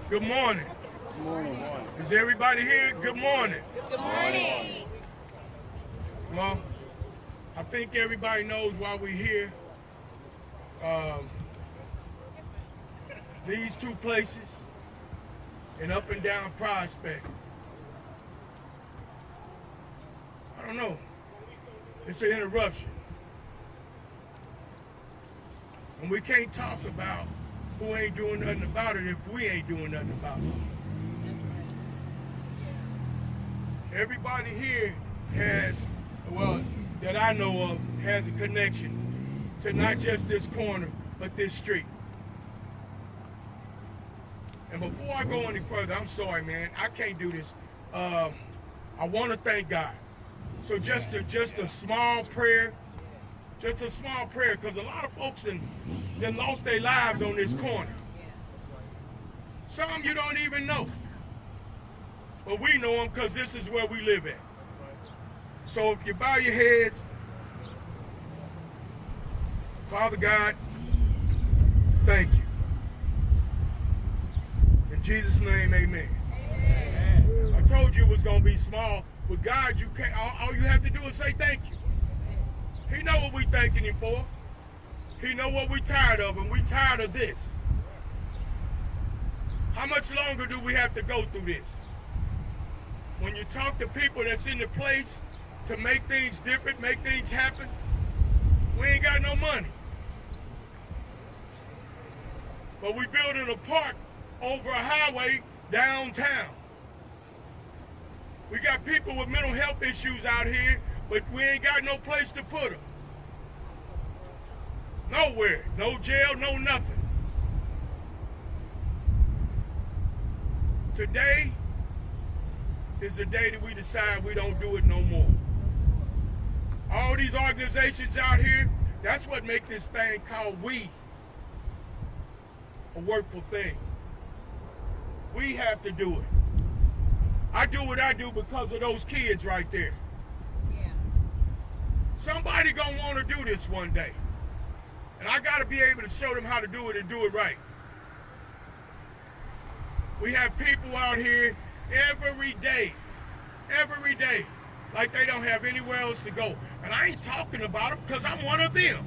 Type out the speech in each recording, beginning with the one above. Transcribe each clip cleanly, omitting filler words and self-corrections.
Good morning. Good morning. Is everybody here? Good morning. Good morning. Well, I think everybody knows why we're here. Um, these two places and up and down Prospect. I don't know. It's an interruption. And we can't talk about who ain't doing nothing about it if we ain't doing nothing about it. Everybody here has, well, that I know of, has a connection to not just this corner, but this street. And before I go any further, I'm sorry, man, I can't do this. I want to thank God. So just a small prayer, because a lot of folks that lost their lives on this corner. Some you don't even know. But we know them because this is where we live at. So if you bow your heads, Father God, thank you. In Jesus' name, amen. Amen. I told you it was going to be small. With God, you can't. All you have to do is say thank you. He know what we thanking him for. He know what we tired of, and we tired of this. How much longer do we have to go through this? When you talk to people that's in the place to make things different, make things happen, we ain't got no money. But we building a park over a highway downtown. We got people with mental health issues out here, but we ain't got no place to put them. Nowhere. No jail, no nothing. Today is the day that we decide we don't do it no more. All these organizations out here, that's what make this thing called we a workful thing. We have to do it. I do what I do because of those kids right there. Yeah. Somebody gonna want to do this one day. And I gotta be able to show them how to do it and do it right. We have people out here every day, like they don't have anywhere else to go. And I ain't talking about them because I'm one of them.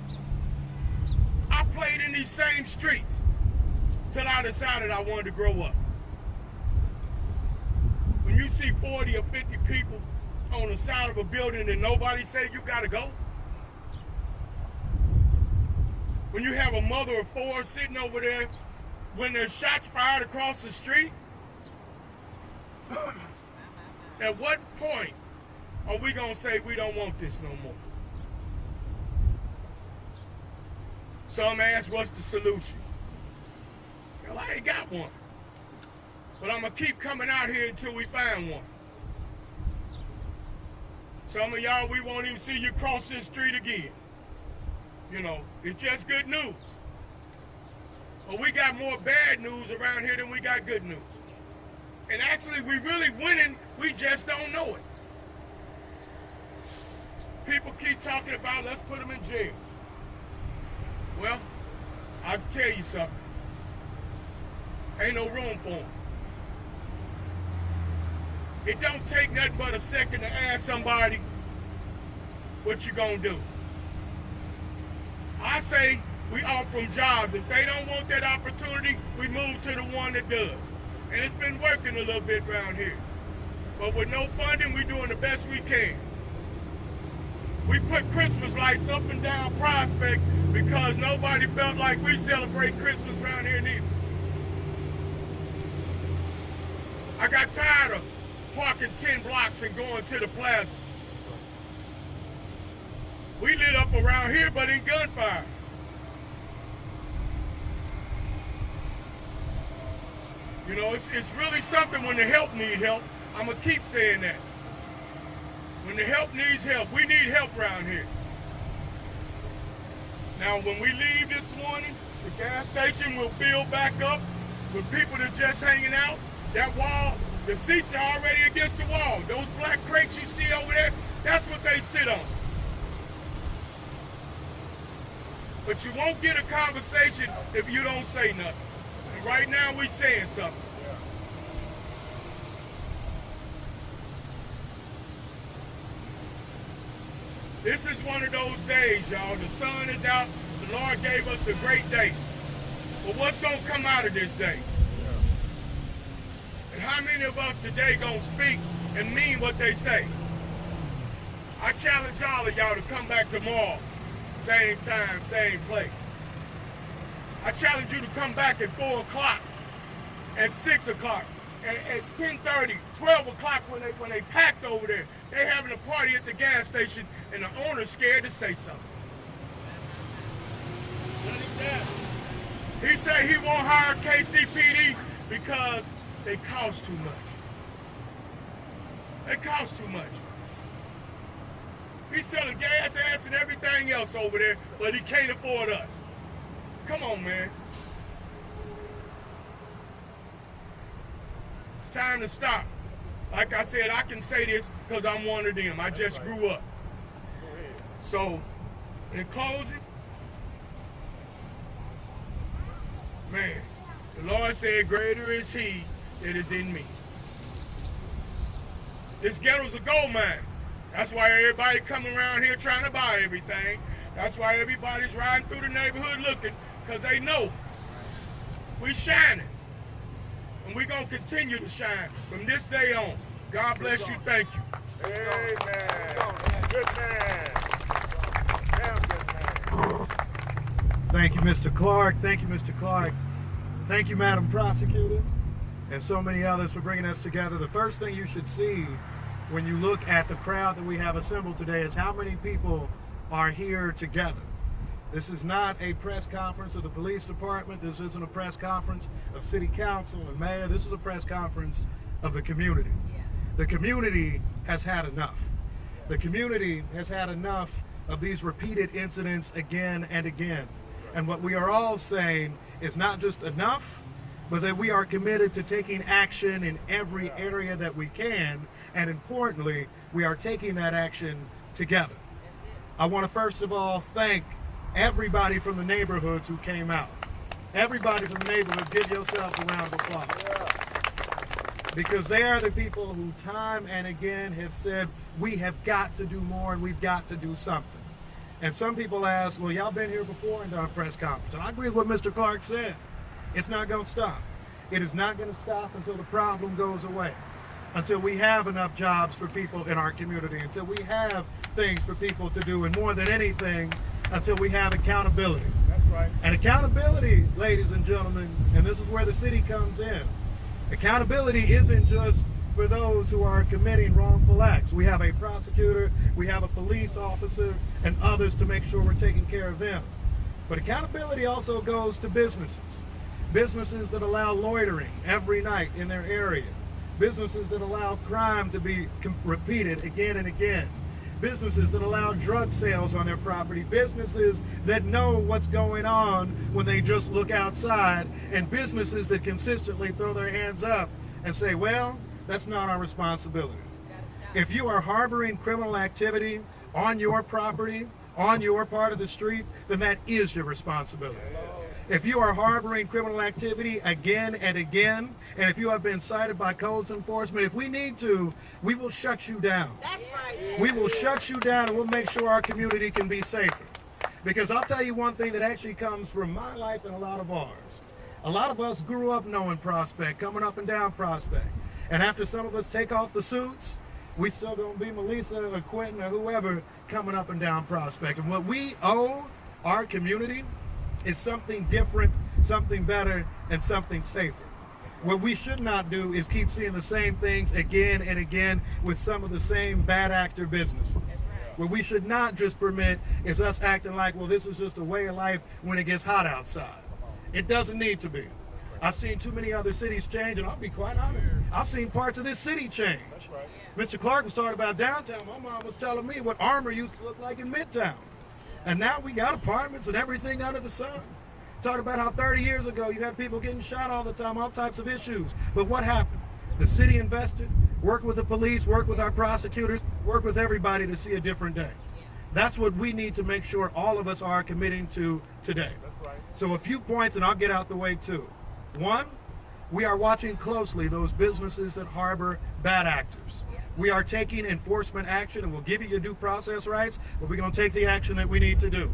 I played in these same streets till I decided I wanted to grow up. When you see 40 or 50 people on the side of a building and nobody say you gotta go. When you have a mother of four sitting over there when there's shots fired across the street, at what point are we gonna say we don't want this no more? Some ask, what's the solution? Well, I ain't got one. But I'm gonna keep coming out here until we find one. Some of y'all, we won't even see you cross this street again. You know, it's just good news. But we got more bad news around here than we got good news. And actually, we really winning, we just don't know it. People keep talking about, let's put them in jail. Well, I'll tell you something. Ain't no room for them. It don't take nothing but a second to ask somebody what you gonna do. I say we offer them jobs. If they don't want that opportunity, we move to the one that does. And it's been working a little bit around here. But with no funding, we're doing the best we can. We put Christmas lights up and down Prospect because nobody felt like we celebrate Christmas around here neither. I got tired of parking 10 blocks and going to the plaza. We lit up around here, but in gunfire. You know, it's really something when the help need help. I'm going to keep saying that. When the help needs help, we need help around here. Now, when we leave this morning, the gas station will fill back up with people that's just hanging out. That wall, the seats are already against the wall. Those black crates you see over there, that's what they sit on. But you won't get a conversation if you don't say nothing. And right now we saying something. This is one of those days, y'all. The sun is out. The Lord gave us a great day. But what's going to come out of this day? And how many of us today going to speak and mean what they say? I challenge all of y'all to come back tomorrow. Same time, same place. I challenge you to come back at 4 o'clock, at 6 o'clock, at 10:30, 12 o'clock when they packed over there. They having a party at the gas station and the owner's scared to say something. He said he won't hire KCPD because they cost too much. They cost too much. He's selling gas, ass, and everything else over there, but he can't afford us. Come on, man. It's time to stop. Like I said, I can say this because I'm one of them. I just grew up. So, in closing, man, the Lord said, greater is he that is in me. This ghetto's a gold mine. That's why everybody coming around here trying to buy everything. That's why everybody's riding through the neighborhood looking, because they know we shining. And we're going to continue to shine from this day on. God bless you. Thank you. Amen. Good man. Damn good man. Thank you, Mr. Clark. Thank you, Mr. Clark. Thank you, Madam Prosecutor, and so many others for bringing us together. The first thing you should see when you look at the crowd that we have assembled today is how many people are here together. This is not a press conference of the police department. This isn't a press conference of city council and mayor. This is a press conference of the community. The community has had enough. The community has had enough of these repeated incidents again and again. And what we are all saying is not just enough, but that we are committed to taking action in every area that we can. And importantly, we are taking that action together. I want to first of all thank everybody from the neighborhoods who came out. Everybody from the neighborhood, give yourself a round of applause. Because they are the people who time and again have said, we have got to do more and we've got to do something. And some people ask, well, y'all been here before and done a press conference. And I agree with what Mr. Clark said. It's not going to stop. It is not going to stop until the problem goes away, until we have enough jobs for people in our community, until we have things for people to do, and more than anything, until we have accountability. That's right. And accountability, ladies and gentlemen, and this is where the city comes in, accountability isn't just for those who are committing wrongful acts. We have a prosecutor, we have a police officer, and others to make sure we're taking care of them. But accountability also goes to businesses. Businesses that allow loitering every night in their area. Businesses that allow crime to be repeated again and again. Businesses that allow drug sales on their property. Businesses that know what's going on when they just look outside. And businesses that consistently throw their hands up and say, well, that's not our responsibility. If you are harboring criminal activity on your property, on your part of the street, then that is your responsibility. If you are harboring criminal activity again and again, and if you have been cited by codes enforcement, if we need to, we will shut you down. That's right. We will shut you down and we'll make sure our community can be safer. Because I'll tell you one thing that actually comes from my life and a lot of ours. A lot of us grew up knowing Prospect, coming up and down Prospect. And after some of us take off the suits, we still gonna be Melissa or Quentin or whoever coming up and down Prospect. And what we owe our community is something different, something better, and something safer. What we should not do is keep seeing the same things again and again with some of the same bad actor businesses. What we should not just permit is us acting like, well, this is just a way of life when it gets hot outside. It doesn't need to be. I've seen too many other cities change, and I'll be quite honest, I've seen parts of this city change. Mr. Clark was talking about downtown. My mom was telling me what Armour used to look like in Midtown. And now we got apartments and everything under the sun. Talk about how 30 years ago you had people getting shot all the time, all types of issues. But what happened? The city invested, worked with the police, worked with our prosecutors, worked with everybody to see a different day. That's what we need to make sure all of us are committing to today. So a few points, and I'll get out the way too. One, we are watching closely those businesses that harbor bad actors. We are taking enforcement action, and we'll give you your due process rights, but we're going to take the action that we need to do.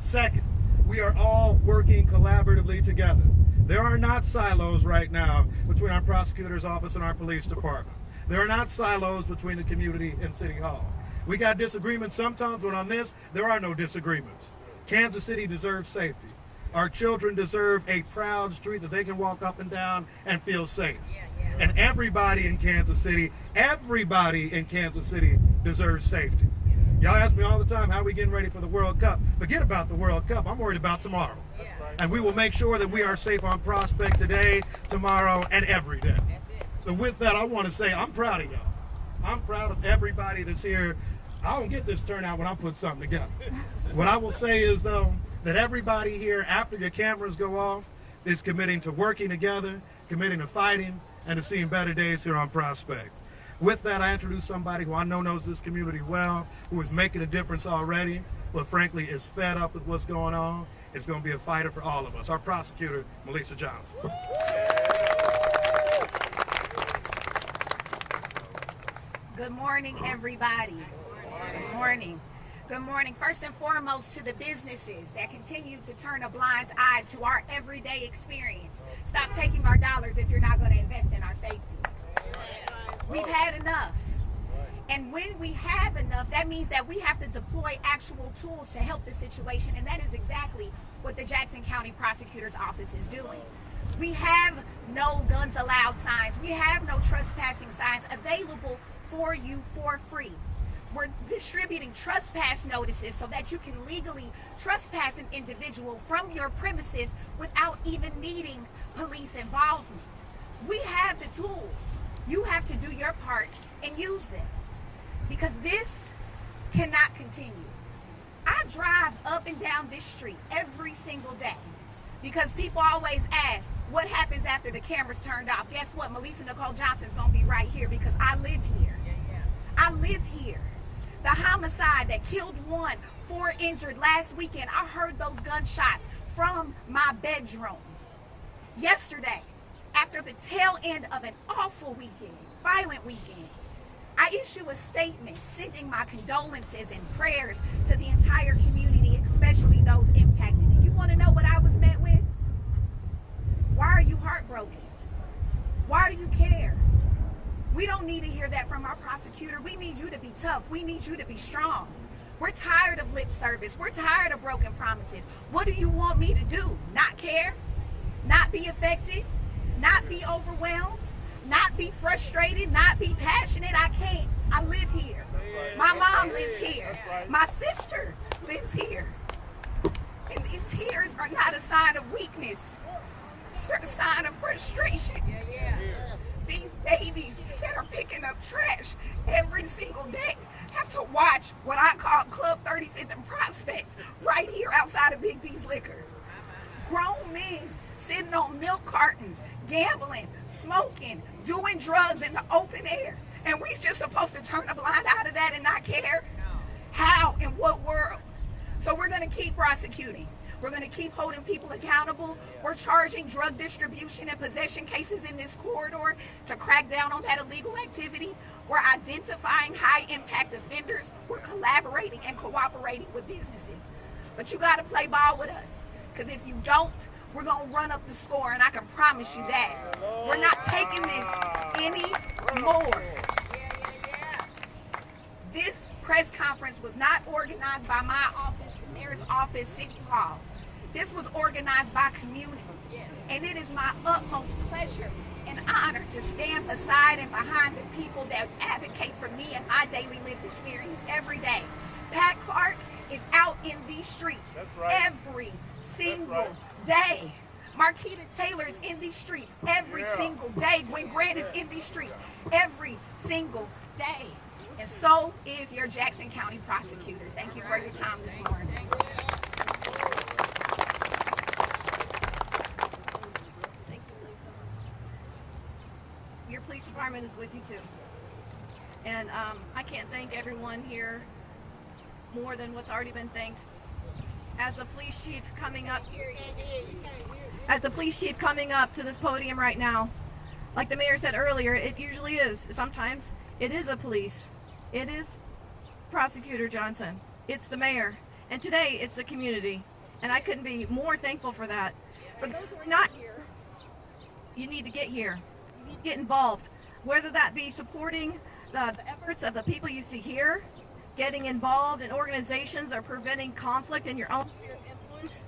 Second, we are all working collaboratively together. There are not silos right now between our prosecutor's office and our police department. There are not silos between the community and City Hall. We got disagreements sometimes, but on this, there are no disagreements. Kansas City deserves safety. Our children deserve a proud street that they can walk up and down and feel safe. And everybody in Kansas City deserves safety. Y'all ask me all the time, how are we getting ready for the World Cup? Forget about the World Cup. I'm worried about tomorrow. And we will make sure that we are safe on Prospect today, tomorrow, and every day. So with that, I want to say I'm proud of y'all. I'm proud of everybody that's here. I don't get this turnout when I put something together. What I will say is, though, that everybody here, after your cameras go off, is committing to working together, committing to fighting, and to seeing better days here on Prospect. With that, I introduce somebody who I know knows this community well, who is making a difference already, but frankly is fed up with what's going on. It's going to be a fighter for all of us. Our prosecutor, Melissa Johnson. Good morning, everybody. Good morning. Good morning. First and foremost, to the businesses that continue to turn a blind eye to our everyday experience. Stop taking our dollars if you're not going to invest in our safety. We've had enough. And when we have enough, that means that we have to deploy actual tools to help the situation. And that is exactly what the Jackson County Prosecutor's Office is doing. We have no guns allowed signs. We have no trespassing signs available for you for free. We're distributing trespass notices so that you can legally trespass an individual from your premises without even needing police involvement. We have the tools. You have to do your part and use them, because this cannot continue. I drive up and down this street every single day because people always ask, what happens after the camera's turned off? Guess what? Melissa Nicole Johnson's gonna be right here because I live here. I live here. The homicide that killed 1, 4 injured last weekend, I heard those gunshots from my bedroom. Yesterday, after the tail end of an awful weekend, violent weekend, I issue a statement sending my condolences and prayers to the entire community, especially those impacted. And you want to know what I was met with? Why are you heartbroken? Why do you care? We don't need to hear that from our prosecutor. We need you to be tough. We need you to be strong. We're tired of lip service. We're tired of broken promises. What do you want me to do? Not care? Not be affected? Not be overwhelmed? Not be frustrated? Not be passionate? I can't. I live here. My mom lives here. My sister lives here. And these tears are not a sign of weakness. They're a sign of frustration. These babies that are picking up trash every single day have to watch what I call Club 35th and Prospect right here outside of Big D's Liquor. Grown men sitting on milk cartons, gambling, smoking, doing drugs in the open air. And we just supposed to turn a blind eye to that and not care? How? In what world? So we're going to keep prosecuting. We're going to keep holding people accountable. We're charging drug distribution and possession cases in this corridor to crack down on that illegal activity. We're identifying high-impact offenders. We're collaborating and cooperating with businesses. But you got to play ball with us, because if you don't, we're going to run up the score, and I can promise you that. We're not taking this anymore. This press conference was not organized by my office, the mayor's office, City Hall. This was organized by community. And it is my utmost pleasure and honor to stand beside and behind the people that advocate for me and my daily lived experience every day. Pat Clark is out in these streets every single day. Marquita Taylor is in these streets every single day. Gwen Grant is in these streets every single day. And so is your Jackson County prosecutor. Thank you for your time this morning. Your police department is with you too. And I can't thank everyone here more than what's already been thanked. As the police chief coming up to this podium right now, like the mayor said earlier, it usually is. Sometimes It is a police. It is Prosecutor Johnson. It's the mayor. And today it's the community. And I couldn't be more thankful for that. For those who are not here, you need to get here. You need to get involved. Whether that be supporting the efforts of the people you see here, getting involved in organizations or preventing conflict in your own sphere of influence.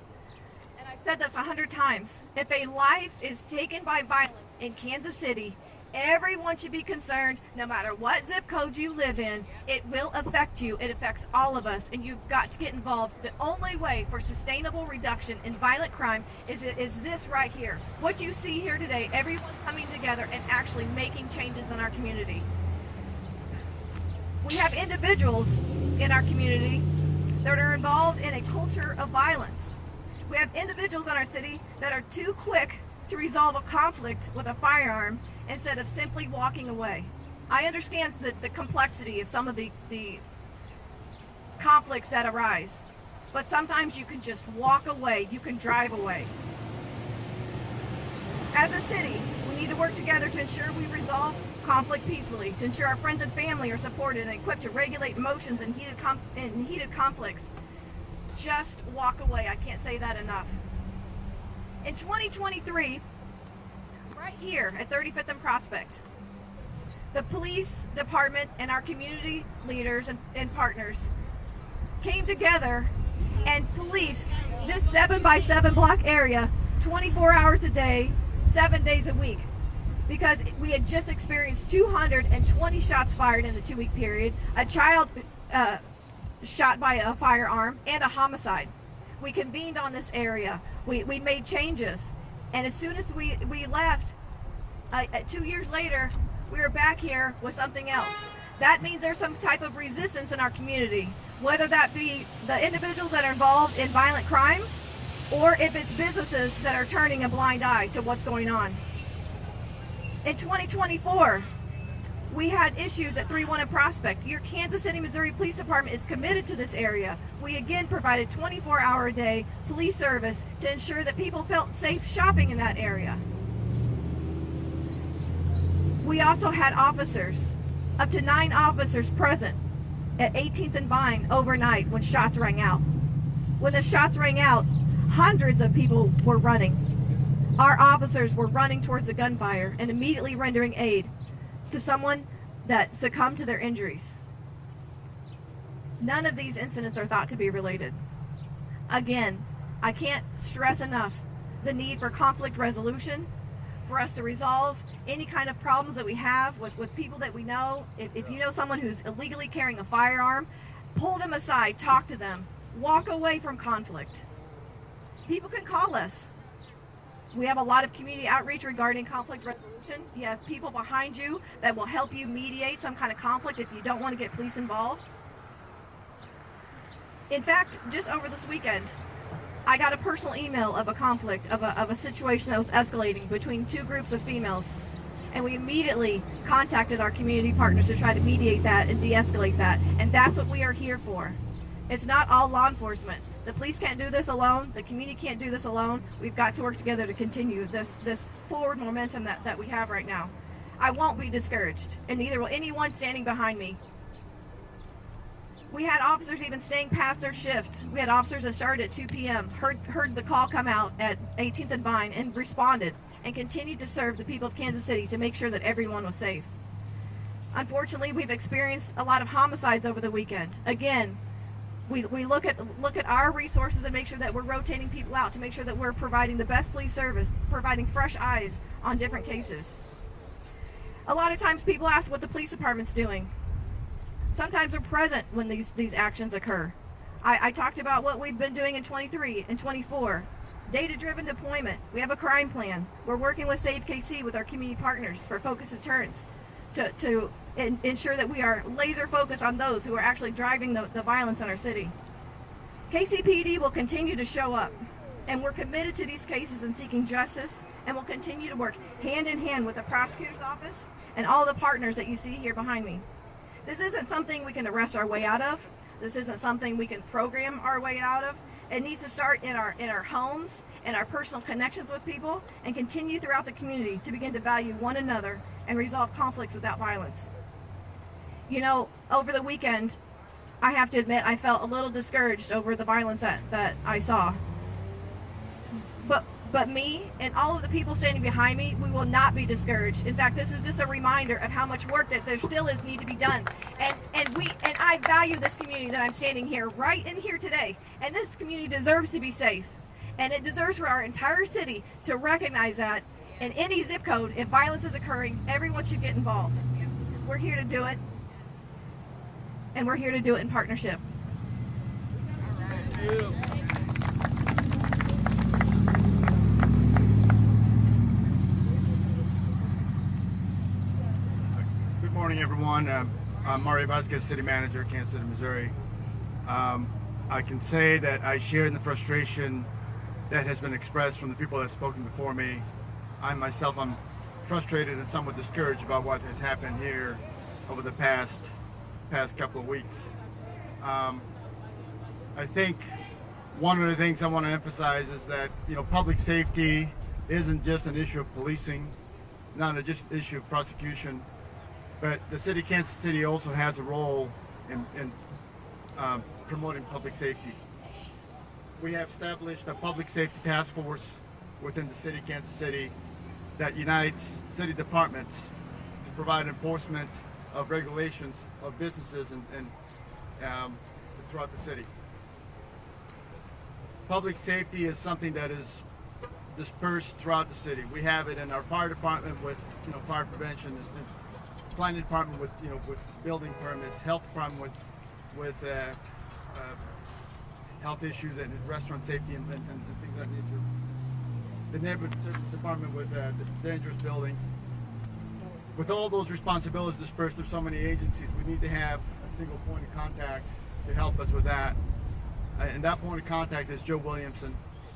And I've said this 100 times. If a life is taken by violence in Kansas City, everyone should be concerned, no matter what zip code you live in. It will affect you. It affects all of us, and you've got to get involved. The only way for sustainable reduction in violent crime is this right here. What you see here today, everyone coming together and actually making changes in our community. We have individuals in our community that are involved in a culture of violence. We have individuals in our city that are too quick to resolve a conflict with a firearm instead of simply walking away. I understand the complexity of some of the conflicts that arise, but sometimes you can just walk away, you can drive away. As a city, we need to work together to ensure we resolve conflict peacefully, to ensure our friends and family are supported and equipped to regulate emotions in heated conflicts. Just walk away. I can't say that enough. In 2023, right here at 35th and Prospect, the police department and our community leaders and partners came together and policed this 7x7 block area 24 hours a day, 7 days a week, because we had just experienced 220 shots fired in a 2-week period, a child shot by a firearm, and a homicide. We convened on this area. We made changes. And as soon as we left, 2 years later, we were back here with something else. That means there's some type of resistance in our community, whether that be the individuals that are involved in violent crime, or if it's businesses that are turning a blind eye to what's going on. In 2024, we had issues at 3-1 and Prospect. Your Kansas City, Missouri Police Department is committed to this area. We again provided 24-hour-a-day police service to ensure that people felt safe shopping in that area. We also had officers, up to 9 officers present at 18th and Vine overnight when shots rang out. When the shots rang out, hundreds of people were running. Our officers were running towards the gunfire and immediately rendering aid to someone that succumbed to their injuries. None of these incidents are thought to be related. Again, I can't stress enough the need for conflict resolution, for us to resolve any kind of problems that we have with people that we know. If you know someone who's illegally carrying a firearm, pull them aside, talk to them, walk away from conflict. People can call us. We have a lot of community outreach regarding conflict resolution. You have people behind you that will help you mediate some kind of conflict if you don't want to get police involved. In fact, just over this weekend, I got a personal email of a conflict, of a situation that was escalating between 2 groups of females. And we immediately contacted our community partners to try to mediate that and de-escalate that. And that's what we are here for. It's not all law enforcement. The police can't do this alone. The community can't do this alone. We've got to work together to continue this forward momentum that we have right now. I won't be discouraged, and neither will anyone standing behind me. We had officers even staying past their shift. We had officers that started at 2 p.m., heard the call come out at 18th and Vine, and responded and continued to serve the people of Kansas City to make sure that everyone was safe. Unfortunately, we've experienced a lot of homicides over the weekend. Again, we look at our resources and make sure that we're rotating people out to make sure that we're providing the best police service, providing fresh eyes on different cases. A lot of times people ask what the police department's doing. Sometimes we're present when these actions occur. I talked about what we've been doing in 23 and 24. Data-driven deployment. We have a crime plan. We're working with Save KC with our community partners for focused deterrence to ensure that we are laser focused on those who are actually driving the violence in our city. KCPD will continue to show up, and we're committed to these cases and seeking justice, and we'll continue to work hand in hand with the prosecutor's office and all the partners that you see here behind me. This isn't something we can arrest our way out of. This isn't something we can program our way out of. It needs to start in our homes, in our personal connections with people, and continue throughout the community to begin to value one another and resolve conflicts without violence. You know, over the weekend, I have to admit I felt a little discouraged over the violence that I saw. But me and all of the people standing behind me, we will not be discouraged. In fact, this is just a reminder of how much work that there still is need to be done. And I value this community that I'm standing here, right in here today. And this community deserves to be safe. And it deserves for our entire city to recognize that in any zip code, if violence is occurring, everyone should get involved. We're here to do it. And we're here to do it in partnership. Good morning, everyone. I'm Mario Vasquez, City Manager, Kansas City, Missouri. I can say that I share in the frustration that has been expressed from the people that have spoken before me. I'm frustrated and somewhat discouraged about what has happened here over the past couple of weeks. I think one of the things I want to emphasize is that, you know, public safety isn't just an issue of policing, not just an issue of prosecution, but the city of Kansas City also has a role in promoting public safety. We have established a public safety task force within the city of Kansas City that unites city departments to provide enforcement of regulations of businesses and throughout the city. Public safety is something that is dispersed throughout the city. We have it in our fire department with, you know, fire prevention, and planning department with, you know, with building permits, health department with health issues and restaurant safety and things of that nature. The neighborhood service department with the dangerous buildings. With all those responsibilities dispersed through so many agencies, we need to have a single point of contact to help us with that. And that point of contact is Joe Williamson,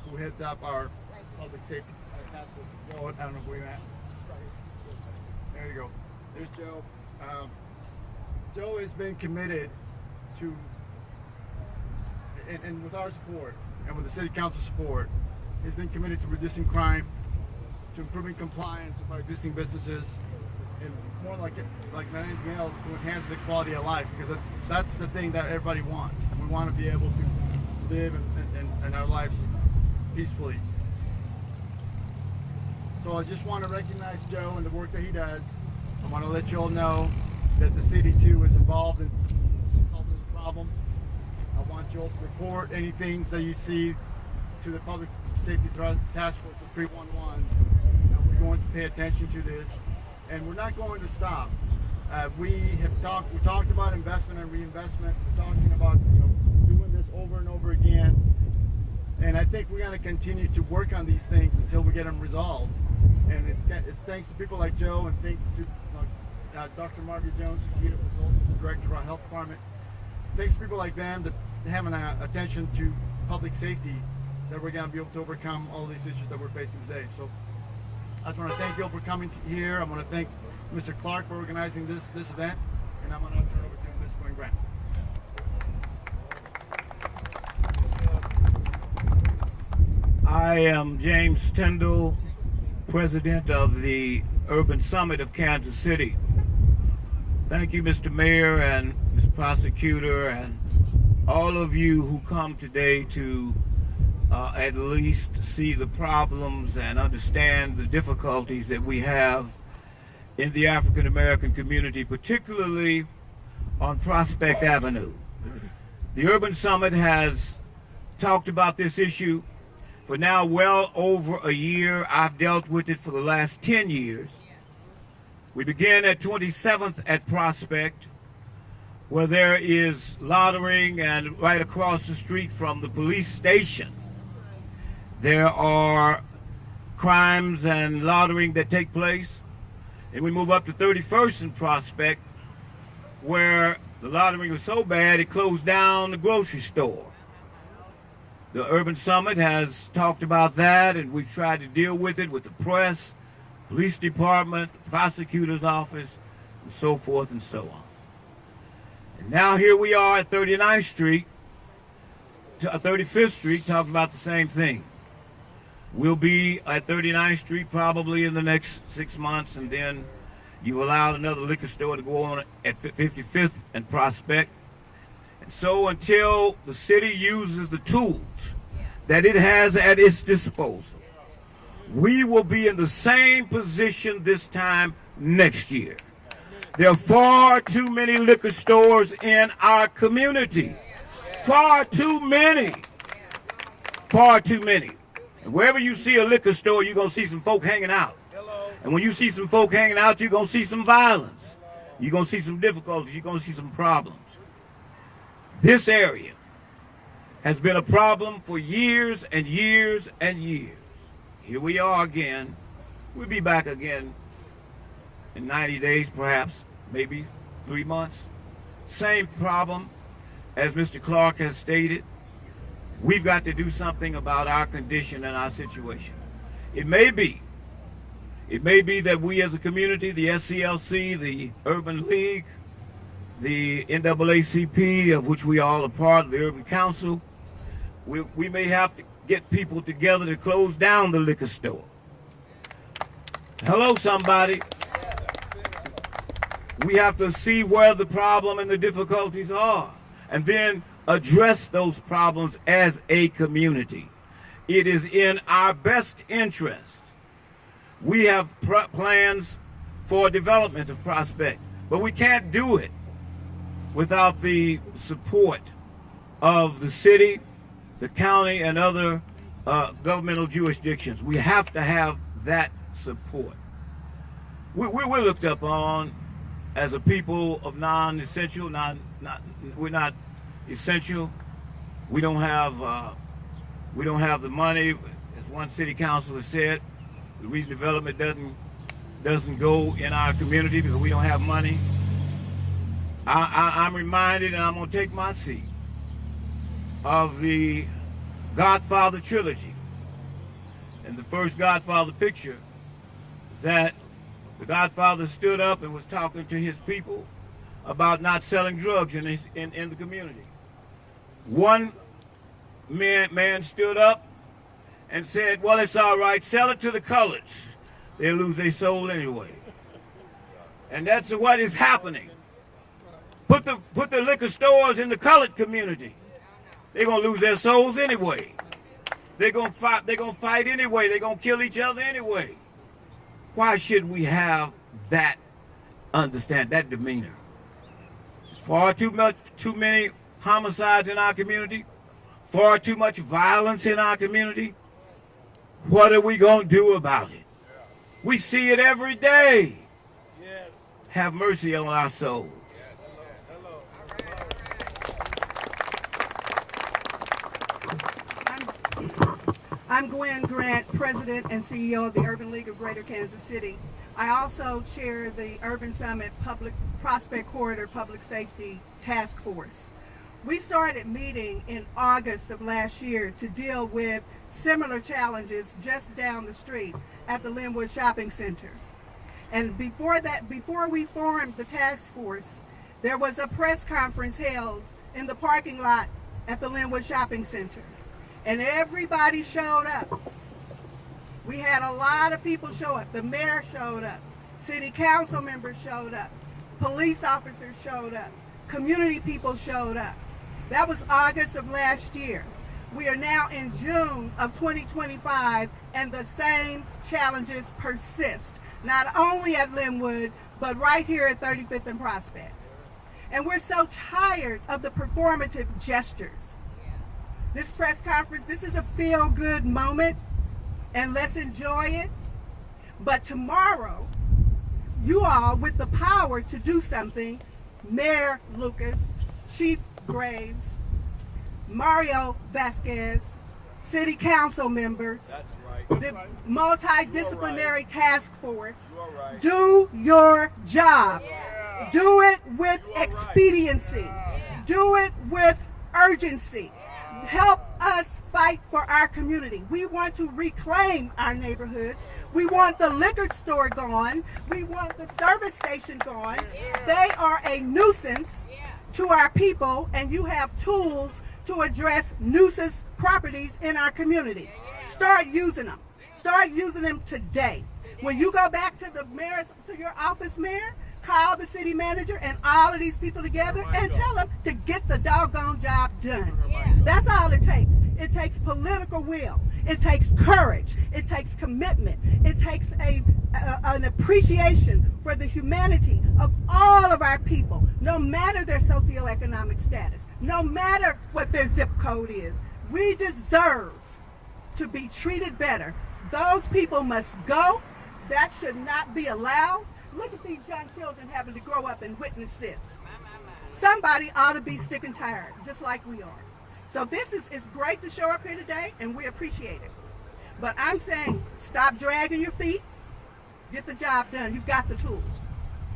who heads up our public safety task force. Joe, I don't know where you're at. There you go. There's Joe. Joe has been committed to, and with our support, and with the city council support, he's been committed to reducing crime, to improving compliance with our existing businesses, and more like than anything else, to enhance the quality of life, because that's the thing that everybody wants. We want to be able to live in our lives peacefully. So I just want to recognize Joe and the work that he does. I want to let you all know that the city too is involved in solving this problem. I want you all to report any things that you see to the Public Safety Task Force of 311. We're going to pay attention to this, and we're not going to stop. We talked about investment and reinvestment. We're talking about, you know, doing this over and over again, and I think we're going to continue to work on these things until we get them resolved. And it's thanks to people like Joe, and thanks to Dr. Margaret Jones, who's also the director of our health department. Thanks to people like them that having attention to public safety, that we're going to be able to overcome all these issues that we're facing today. So I just want to thank you all for coming here. I want to thank Mr. Clark for organizing this event, and I'm going to turn it over to Ms. Gwen Grant. I am James Tyndall, President of the Urban Summit of Kansas City. Thank you, Mr. Mayor and Ms. Prosecutor, and all of you who come today to at least see the problems and understand the difficulties that we have in the African American community, particularly on Prospect Avenue. The Urban Summit has talked about this issue for now well over a year. I've dealt with it for the last 10 years. We began at 27th at Prospect, where there is loitering, and right across the street from the police station, there are crimes and loitering that take place. And we move up to 31st and Prospect, where the loitering was so bad it closed down the grocery store. The Urban Summit has talked about that, and we've tried to deal with it with the press, police department, the prosecutor's office, and so forth and so on. And now here we are at 39th Street, 35th Street, talking about the same thing. We'll be at 39th Street probably in the next 6 months, and then You allowed another liquor store to go on at 55th and Prospect. And so until the city uses the tools that it has at its disposal, we will be in the same position this time next year. There are far too many liquor stores in our community. Far too many. Far too many. And wherever you see a liquor store, you're going to see some folk hanging out. And when you see some folk hanging out, you're going to see some violence. You're going to see some difficulties. You're going to see some problems. This area has been a problem for years and years and years. Here we are again. We'll be back again in 90 days, perhaps, maybe 3 months. Same problem as Mr. Clark has stated. We've got to do something about our condition and our situation. It may be that we as a community, the SCLC, the Urban League, the NAACP, of which we all are part of, the Urban Council, we may have to get people together to close down the liquor store. Hello, somebody. We have to see where the problem and the difficulties are, and then address those problems as a community. It is in our best interest. We have plans for development of Prospect, but we can't do it without the support of the city, the county, and other governmental jurisdictions. We have to have that support. We're looked up on as a people of non-essential. We're not essential. We don't have the money. As one city councilor said, the reason development doesn't go in our community because we don't have money. I'm reminded, and I'm going to take my seat, of the Godfather trilogy. In the first Godfather picture, that the Godfather stood up and was talking to his people about not selling drugs in the community. One man stood up and said, well, it's all right, sell it to the coloreds. They'll lose their soul anyway. And that's what is happening. Put the liquor stores in the colored community. They're gonna lose their souls anyway. They're gonna fight anyway. They're gonna kill each other anyway. Why should we have that that demeanor? There's far too many homicides in our community, far too much violence in our community. What are we gonna do about it? We see it every day. Have mercy on our souls. I'm Gwen Grant, President and CEO of the Urban League of Greater Kansas City. I also chair the Urban Summit Public Prospect Corridor Public Safety Task Force. We started meeting in August of last year to deal with similar challenges just down the street at the Linwood Shopping Center. And before we formed the task force, there was a press conference held in the parking lot at the Linwood Shopping Center. And everybody showed up. We had a lot of people show up. The mayor showed up. City council members showed up. Police officers showed up. Community people showed up. That was August of last year. We are now in June of 2025, and the same challenges persist, not only at Linwood, but right here at 35th and Prospect. And we're so tired of the performative gestures. This press conference, this is a feel-good moment, and let's enjoy it. But tomorrow, you all with the power to do something, Mayor Lucas, Chief Graves, Mario Vasquez, City Council members, the multidisciplinary task force, do your job. Do it with expediency. Do it with urgency. Help us fight for our community. We want to reclaim our neighborhoods. We want the liquor store gone. We want the service station gone. They are a nuisance to our people, and you have tools to address nuisance properties in our community. Start using them. Start using them today. When you go back to the mayor's, to your office, mayor, call the city manager and all of these people together and tell them to get the doggone job done. That's all it takes. It takes political will. It takes courage. It takes commitment. It takes an appreciation for the humanity of all of our people, no matter their socioeconomic status, no matter what their zip code is. We deserve to be treated better. Those people must go. That should not be allowed. Look at these young children having to grow up and witness this. Somebody ought to be sick and tired, just like we are. So this is great to show up here today, and we appreciate it. But I'm saying, stop dragging your feet. Get the job done. You've got the tools.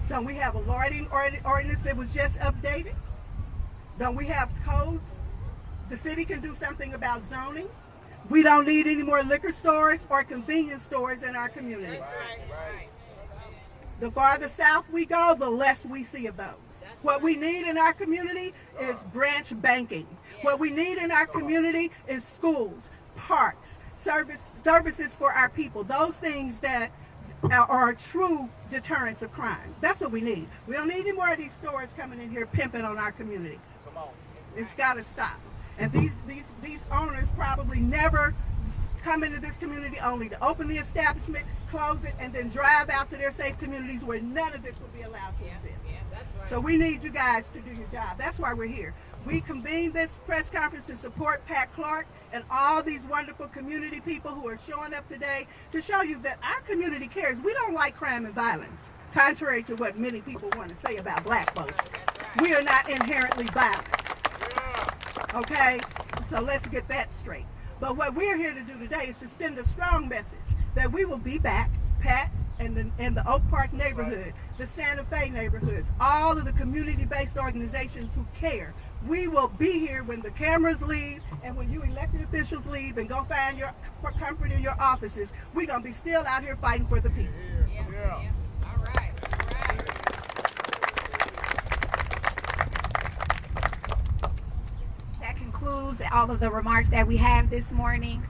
Don't we have a loitering ordinance that was just updated? Don't we have codes? The city can do something about zoning. We don't need any more liquor stores or convenience stores in our community. The farther south we go, the less we see of those. What we need in our community is branch banking. What we need in our community is schools, parks, services for our people. Those things that are true deterrents of crime. That's what we need. We don't need any more of these stores coming in here pimping on our community. It's got to stop. And these owners probably never come into this community only to open the establishment, close it, and then drive out to their safe communities where none of this will be allowed to exist. So we need you guys to do your job. That's why we're here. We convened this press conference to support Pat Clark and all these wonderful community people who are showing up today to show you that our community cares. We don't like crime and violence, contrary to what many people want to say about black folks. We are not inherently violent. Okay? So let's get that straight. But what we're here to do today is to send a strong message that we will be back, Pat, in the Oak Park neighborhood, the Santa Fe neighborhoods, all of the community-based organizations who care. We will be here when the cameras leave and when you elected officials leave and go find your comfort in your offices. We're going to be still out here fighting for the people. All right. That concludes all of the remarks that we have this morning.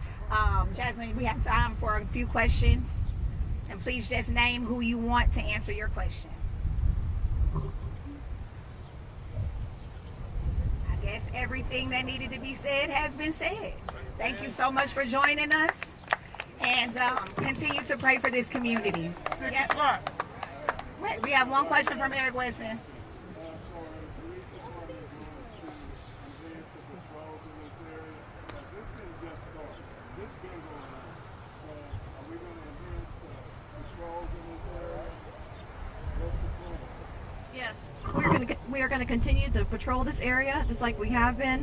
Jasmine, we have time for a few questions. And please just name who you want to answer your question. I guess everything that needed to be said has been said. Thank you so much for joining us. And continue to pray for this community. 6 o'clock. Wait, we have one question from Eric Weston. Yes, we are going to continue to patrol this area just like we have been,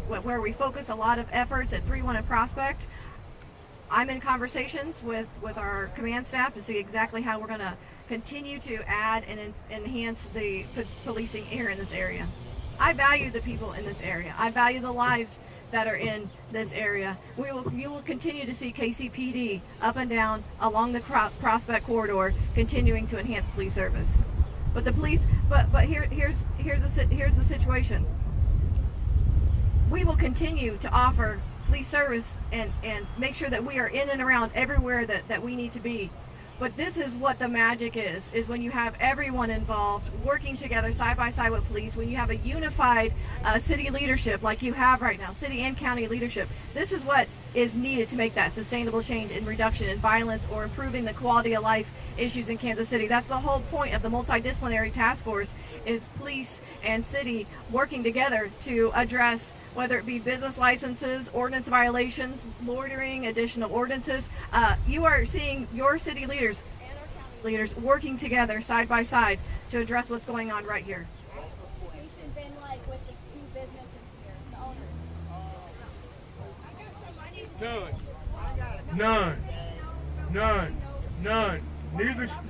where we focus a lot of efforts at 3-1 and Prospect. I'm in conversations with our command staff to see exactly how we're going to continue to add and enhance the policing here in this area. I value the people in this area. I value the lives that are in this area. You will continue to see KCPD up and down along the Prospect corridor continuing to enhance police service. But the police, here's the situation. We will continue to offer police service and make sure that we are in and around everywhere that we need to be. But this is what the magic is when you have everyone involved working together side by side with police, when you have a unified city leadership like you have right now, city and county leadership. This is what is needed to make that sustainable change in reduction in violence or improving the quality of life issues in Kansas City. That's the whole point of the multidisciplinary task force, is police and city working together to address whether it be business licenses, ordinance violations, loitering, additional ordinances. You are seeing your city leaders and our county leaders working together side by side to address what's going on right here. Been like with the two businesses here, the owners? None.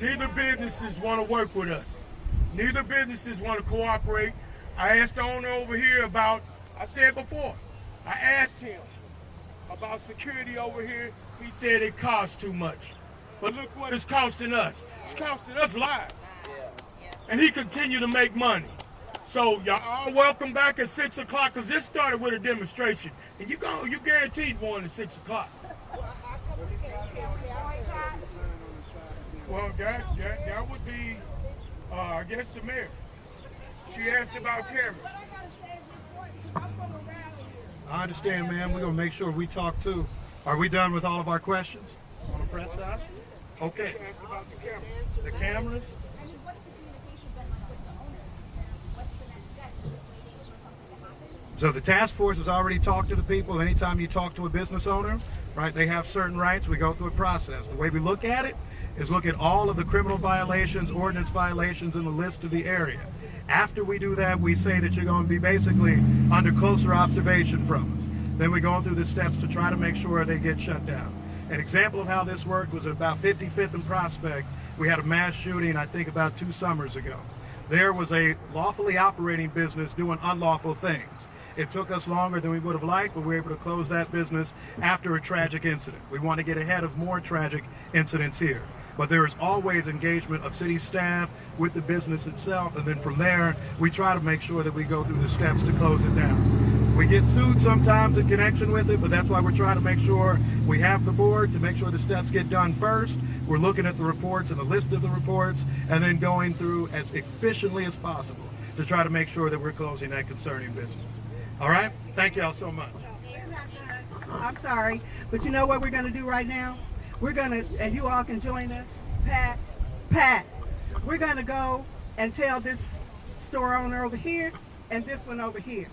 Neither businesses want to work with us. Neither businesses want to cooperate. I asked the owner over here about, I said before, I asked him about security over here. He said it costs too much. But look what it's costing us. It's costing us lives. And he continued to make money. So y'all all welcome back at 6 o'clock, because this started with a demonstration. And you guaranteed one at 6 o'clock. Well, that would be, I guess, the mayor. She asked about cameras. I understand, ma'am. We're going to make sure we talk too. Are we done with all of our questions on the press side? Okay. She asked about the cameras. The cameras? I mean, what's the communication been like with the owners? What's the next step? Just waiting for something to happen? So the task force has already talked to the people. Anytime you talk to a business owner, right, they have certain rights. We go through a process. The way we look at it is look at all of the criminal violations, ordinance violations in the list of the area. After we do that, we say that you're going to be basically under closer observation from us. Then we go through the steps to try to make sure they get shut down. An example of how this worked was at about 55th and Prospect. We had a mass shooting, I think, about 2 summers ago. There was a lawfully operating business doing unlawful things. It took us longer than we would have liked, but we were able to close that business after a tragic incident. We want to get ahead of more tragic incidents here. But there is always engagement of city staff with the business itself, and then from there, we try to make sure that we go through the steps to close it down. We get sued sometimes in connection with it, but that's why we're trying to make sure we have the board to make sure the steps get done first. We're looking at the reports and the list of the reports, and then going through as efficiently as possible to try to make sure that we're closing that concerning business. All right? Thank y'all so much. I'm sorry, but you know what we're gonna do right now? We're gonna, and you all can join us, Pat, we're gonna go and tell this store owner over here and this one over here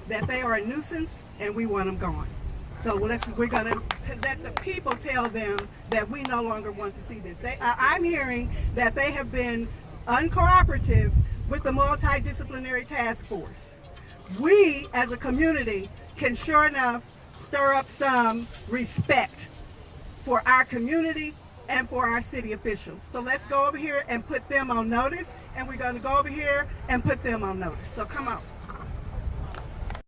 that they are a nuisance and we want them gone. So we're gonna let the people tell them that we no longer want to see this. I'm hearing that they have been uncooperative with the multidisciplinary task force. We as a community can sure enough stir up some respect for our community and for our city officials. So let's go over here and put them on notice, and we're gonna go over here and put them on notice. So come on.